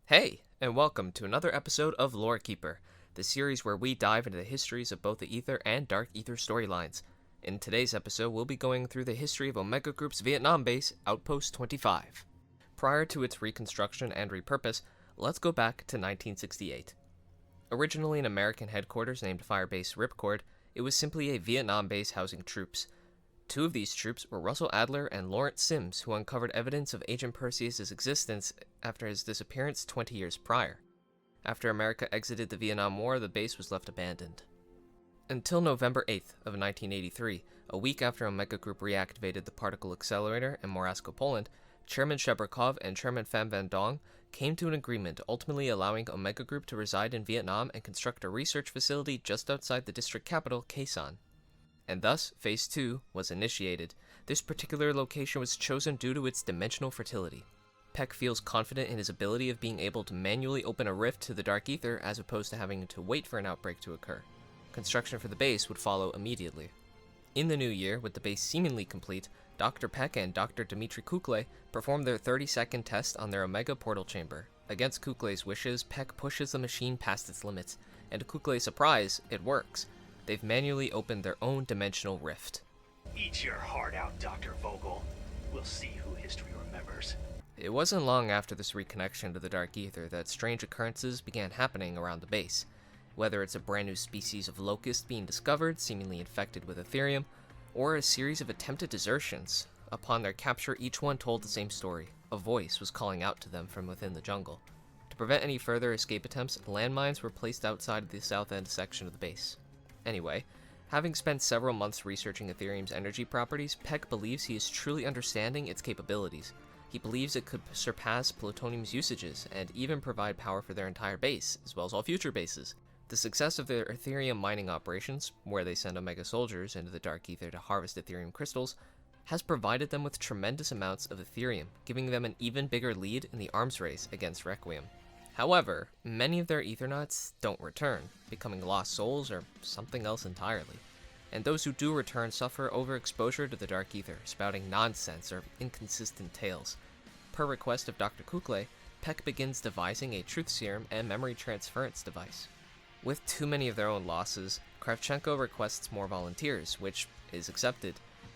Hey, and welcome to another episode of Lorekeeper, the series where we dive into the histories of both the Ether and Dark Ether storylines. In today's episode, we'll be going through the history of Omega Group's Vietnam base, Outpost 25. Prior to its reconstruction and repurpose, let's go back to 1968. Originally an American headquarters named Firebase Ripcord, it was simply a Vietnam base housing troops. Two of these troops were Russell Adler and Lawrence Sims, who uncovered evidence of Agent Perseus' existence after his disappearance 20 years prior. After America exited the Vietnam War, the base was left abandoned. Until November 8th of 1983, a week after Omega Group reactivated the particle accelerator in Morasko, Poland, Chairman Shebrakov and Chairman Pham Van Dong came to an agreement ultimately allowing Omega Group to reside in Vietnam and construct a research facility just outside the district capital, Khe Sanh. And thus, Phase 2 was initiated. This particular location was chosen due to its dimensional fertility. Peck feels confident in his ability of being able to manually open a rift to the Dark Ether as opposed to having to wait for an outbreak to occur. Construction for the base would follow immediately. In the new year, with the base seemingly complete, Dr. Peck and Dr. Dmitry Kukle performed their 30-second test on their Omega portal chamber. Against Kukle's wishes, Peck pushes the machine past its limits, and to Kukle's surprise, it works. They've manually opened their own dimensional rift. Eat your heart out, Dr. Vogel. We'll see who history remembers. It wasn't long after this reconnection to the Dark Ether that strange occurrences began happening around the base. Whether it's a brand new species of locust being discovered, seemingly infected with Ethereum, or a series of attempted desertions. Upon their capture, each one told the same story. A voice was calling out to them from within the jungle. To prevent any further escape attempts, landmines were placed outside of the south end section of the base. Anyway, having spent several months researching Ethereum's energy properties, Peck believes he is truly understanding its capabilities. He believes it could surpass plutonium's usages, and even provide power for their entire base, as well as all future bases. The success of their Ethereum mining operations, where they send Omega soldiers into the Dark Ether to harvest Ethereum crystals, has provided them with tremendous amounts of Ethereum, giving them an even bigger lead in the arms race against Requiem. However, many of their Ethernauts don't return, becoming lost souls or something else entirely. And those who do return suffer overexposure to the Dark Ether, spouting nonsense or inconsistent tales. Per request of Dr. Kukle, Peck begins devising a truth serum and memory transference device. With too many of their own losses, Kravchenko requests more volunteers, which is accepted.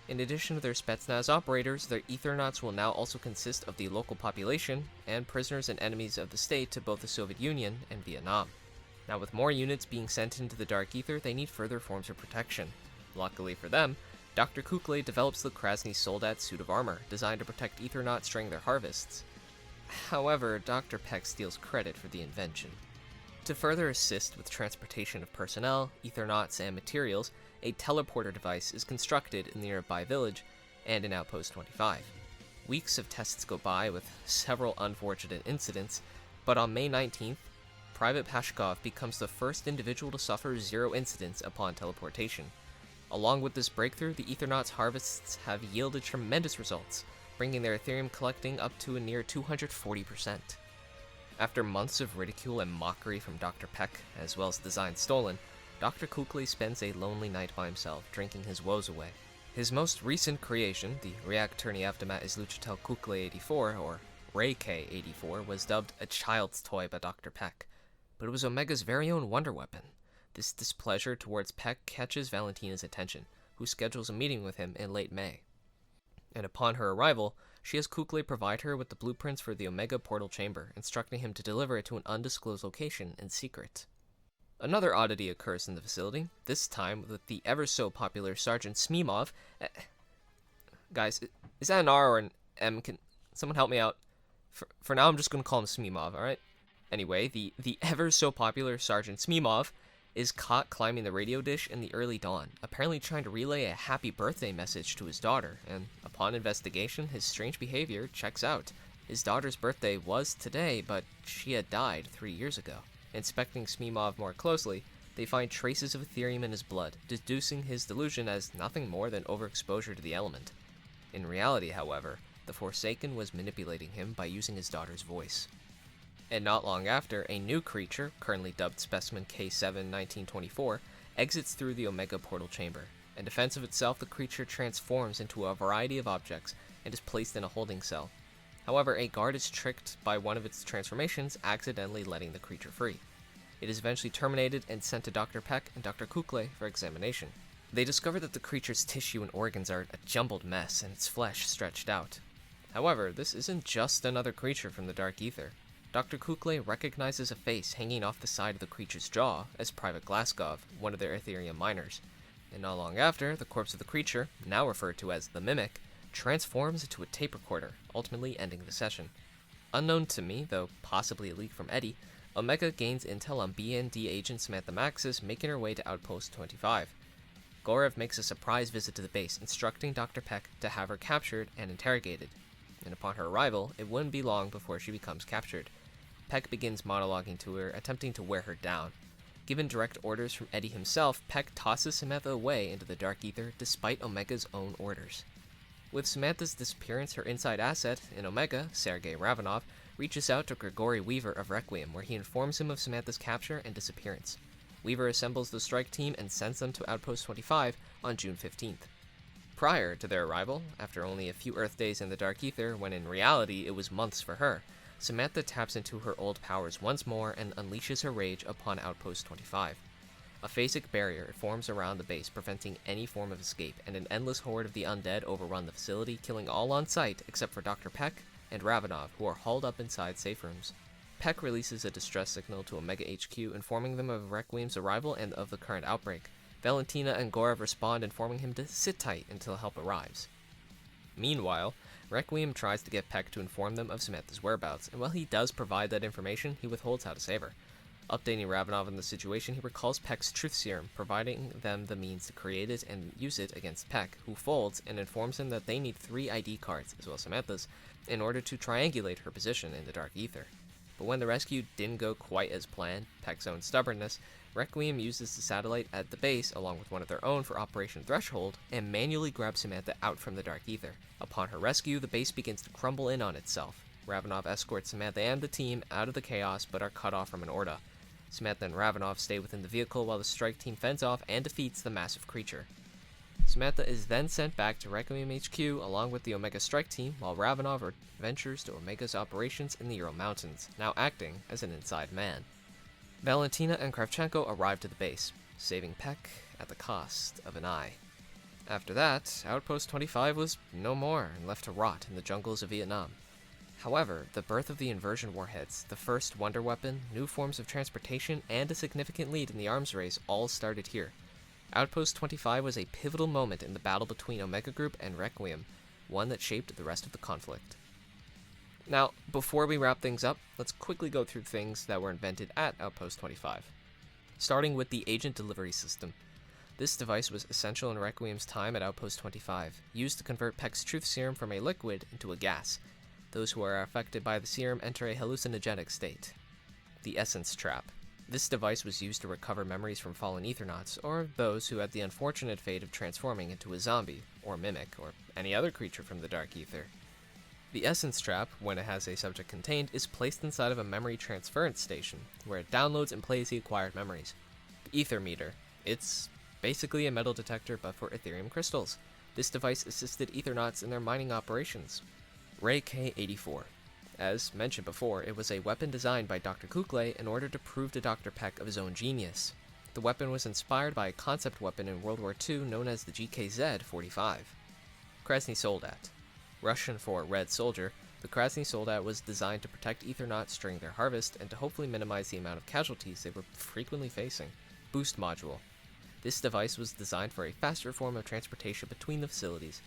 In addition to their Spetsnaz operators, their Ethernauts will now also consist of the local population and prisoners and enemies of the state to both the Soviet Union and Vietnam. Now, with more units being sent into the Dark Ether, they need further forms of protection. Luckily for them, Dr. Kukle develops the Krasny Soldat suit of armor, designed to protect Ethernauts during their harvests. However, Dr. Peck steals credit for the invention. To further assist with transportation of personnel, Ethernauts, and materials, a teleporter device is constructed in the nearby village and in Outpost 25. Weeks of tests go by with several unfortunate incidents, but on May 19th, Private Pashkov becomes the first individual to suffer 0 incidents upon teleportation. Along with this breakthrough, the Ethernauts' harvests have yielded tremendous results, bringing their Ethereum collecting up to a near 240%. After months of ridicule and mockery from Dr. Peck, as well as designs stolen, Dr. Kukle spends a lonely night by himself, drinking his woes away. His most recent creation, the Reaktorny Avtomat Izluchatel Kukle 84, or Ray-K 84, was dubbed a child's toy by Dr. Peck, but it was Omega's very own wonder weapon. This displeasure towards Peck catches Valentina's attention, who schedules a meeting with him in late May. And upon her arrival, she has Kukle provide her with the blueprints for the Omega portal chamber, instructing him to deliver it to an undisclosed location in secret. Another oddity occurs in the facility, this time with the ever-so-popular Sergeant Smimov. Guys, is that an R or an M? Can someone help me out? For now, I'm just going to call him Smimov, alright? Anyway, the ever-so-popular Sergeant Smimov is caught climbing the radio dish in the early dawn, apparently trying to relay a happy birthday message to his daughter, and upon investigation, his strange behavior checks out. His daughter's birthday was today, but she had died 3 years ago. Inspecting Smimov more closely, they find traces of Ethereum in his blood, deducing his delusion as nothing more than overexposure to the element. In reality, however, the Forsaken was manipulating him by using his daughter's voice. And not long after, a new creature, currently dubbed Specimen K7-1924, exits through the Omega portal chamber. In defense of itself, the creature transforms into a variety of objects and is placed in a holding cell. However, a guard is tricked by one of its transformations, accidentally letting the creature free. It is eventually terminated and sent to Dr. Peck and Dr. Kukle for examination. They discover that the creature's tissue and organs are a jumbled mess and its flesh stretched out. However, this isn't just another creature from the Dark Ether. Dr. Kukle recognizes a face hanging off the side of the creature's jaw as Private Glaskov, one of their Ethereum miners. And not long after, the corpse of the creature, now referred to as the Mimic, transforms into a tape recorder, ultimately ending the session. Unknown to me, though possibly a leak from Eddie, Omega gains intel on BND agent Samantha Maxis making her way to Outpost 25. Gorev makes a surprise visit to the base, instructing Dr. Peck to have her captured and interrogated. And upon her arrival, it wouldn't be long before she becomes captured. Peck begins monologuing to her, attempting to wear her down. Given direct orders from Eddie himself, Peck tosses Samantha away into the Dark Ether despite Omega's own orders. With Samantha's disappearance, her inside asset in Omega, Sergei Ravenov, reaches out to Grigory Weaver of Requiem, where he informs him of Samantha's capture and disappearance. Weaver assembles the strike team and sends them to Outpost 25 on June 15th. Prior to their arrival, after only a few Earth days in the Dark Ether, when in reality it was months for her, Samantha taps into her old powers once more and unleashes her rage upon Outpost 25. A phasic barrier forms around the base, preventing any form of escape, and an endless horde of the undead overrun the facility, killing all on sight except for Dr. Peck and Ravenov, who are hauled up inside safe rooms. Peck releases a distress signal to Omega HQ, informing them of Requiem's arrival and of the current outbreak. Valentina and Gorev respond, informing him to sit tight until help arrives. Meanwhile, Requiem tries to get Peck to inform them of Samantha's whereabouts, and while he does provide that information, he withholds how to save her. Updating Ravenov on the situation, he recalls Peck's truth serum, providing them the means to create it and use it against Peck, who folds and informs him that they need 3 ID cards, as well as Samantha's, in order to triangulate her position in the Dark Ether. But when the rescue didn't go quite as planned, Peck's own stubbornness, Requiem uses the satellite at the base, along with one of their own for Operation Threshold, and manually grabs Samantha out from the Dark Ether. Upon her rescue, the base begins to crumble in on itself. Ravenov escorts Samantha and the team out of the chaos, but are cut off from an Orda. Samantha and Ravenov stay within the vehicle while the strike team fends off and defeats the massive creature. Samantha is then sent back to Requiem HQ along with the Omega strike team, while Ravenov ventures to Omega's operations in the Ural Mountains, now acting as an inside man. Valentina and Kravchenko arrive to the base, saving Peck at the cost of an eye. After that, Outpost 25 was no more and left to rot in the jungles of Vietnam. However, the birth of the inversion warheads, the first wonder weapon, new forms of transportation, and a significant lead in the arms race all started here. Outpost 25 was a pivotal moment in the battle between Omega Group and Requiem, one that shaped the rest of the conflict. Now, before we wrap things up, let's quickly go through things that were invented at Outpost 25. Starting with the Agent Delivery System. This device was essential in Requiem's time at Outpost 25, used to convert Peck's truth serum from a liquid into a gas. Those who are affected by the serum enter a hallucinogenic state. The Essence Trap. This device was used to recover memories from fallen Ethernauts, or those who had the unfortunate fate of transforming into a zombie, or mimic, or any other creature from the Dark Ether. The Essence Trap, when it has a subject contained, is placed inside of a memory transference station, where it downloads and plays the acquired memories. The Ether Meter. It's basically a metal detector but for Ethereum crystals. This device assisted Ethernauts in their mining operations. Ray K-84. As mentioned before, it was a weapon designed by Dr. Kukle in order to prove to Dr. Peck of his own genius. The weapon was inspired by a concept weapon in World War II known as the GKZ-45. Krasny Soldat. Russian for Red Soldier, the Krasny Soldat was designed to protect Ethernauts during their harvest and to hopefully minimize the amount of casualties they were frequently facing. Boost Module. This device was designed for a faster form of transportation between the facilities.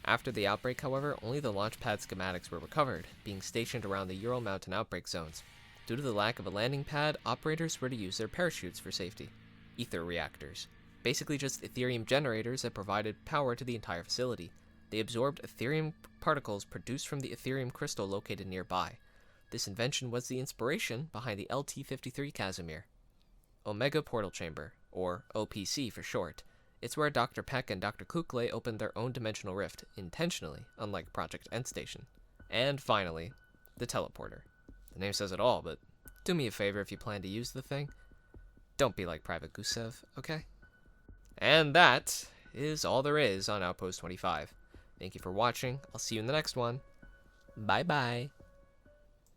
After the outbreak, however, only the launch pad schematics were recovered, being stationed around the Ural Mountain outbreak zones. Due to the lack of a landing pad, operators were to use their parachutes for safety. Ether Reactors. Basically just Ethereum generators that provided power to the entire facility. They absorbed Ethereum particles produced from the Ethereum crystal located nearby. This invention was the inspiration behind the LT-53 Casimir. Omega Portal Chamber, or OPC for short. It's where Dr. Peck and Dr. Kukle opened their own dimensional rift, intentionally, unlike Project Endstation. And finally, the Teleporter. The name says it all, but do me a favor if you plan to use the thing. Don't be like Private Gusev, okay? And that is all there is on Outpost 25. Thank you for watching. I'll see you in the next one. Bye bye.